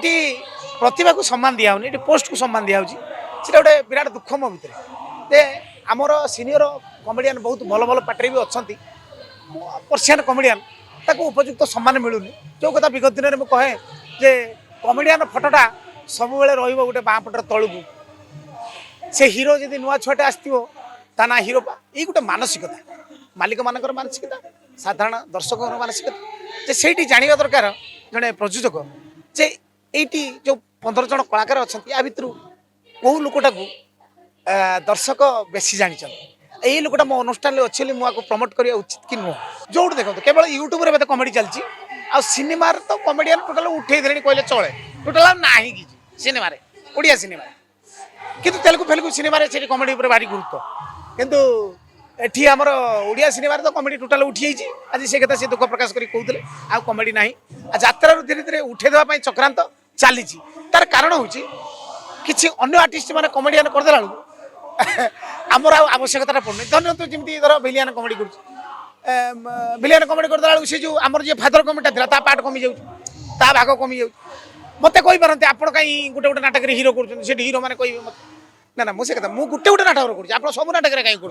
eighty प्रतिभा को सम्मान दिया होनी पोस्ट को सम्मान दिया गोटे विराट दुख मो भितर जे आमर सीनियर कमेडियन बहुत भल भल पार्टी भी अच्छा पर्सियान कमेडियन ताको उपयुक्त सम्मान मिलूनी जो कथा विगत दिन में कहे जे कमेडियन फटोटा सब रोटे बाँ पटर तलू से हीरो जब नुआ छुआटे आसो ता ना हीरो ये गोटे मानसिकता मालिक मान मानसिकता साधारण दर्शक मानसिकता जे से जाना दरकार जड़े प्रयोजक जे ये जो 15 जन कलाकार अच्छा या भितर कौ लोकटा को दर्शक बेसी जानी यही लोकटा मो अनुष्ठान अच्छे मुझे प्रमोट करवा उचित कि नुह जो देखो केवल यूट्यूब रे कमेडी चलती आ सिनेमा तो कमेडियन टोटाल उठे दे कहले चले टोटाल ना कि सिनेमा ओडिया सिनेमा किंतु तेलुगु फेलुगु सिनेमा कमेडी भारी गुरुत्व किंतु एठी आमर ओडिया सिनेमा तो कमेडी टोटाल उठी जाइए आज से कथा से दुख प्रकाश कर कहते आ कमेडी ना यात्रा धीरे धीरे उठे देवाई चक्रांत चली तार कारण हूँ कि अन्य आर्टिस्ट मैंने कमेडियन करदे आमर आवश्यकता पड़नी धन्य तो जमी धर भिलियन कमेडी कर भिलियन कमेडी करदे से जो आमर जो फादर कमेडीटा था पार्ट कमी जा भाग कमी जा मत कही पारते आप कहीं गोटे गोटे नाटक हिरो कर हीरो मैंने कहे ना ना मुझे कथा मुझे गोटे गोटे नाटक कर सब नाटक कहीं कर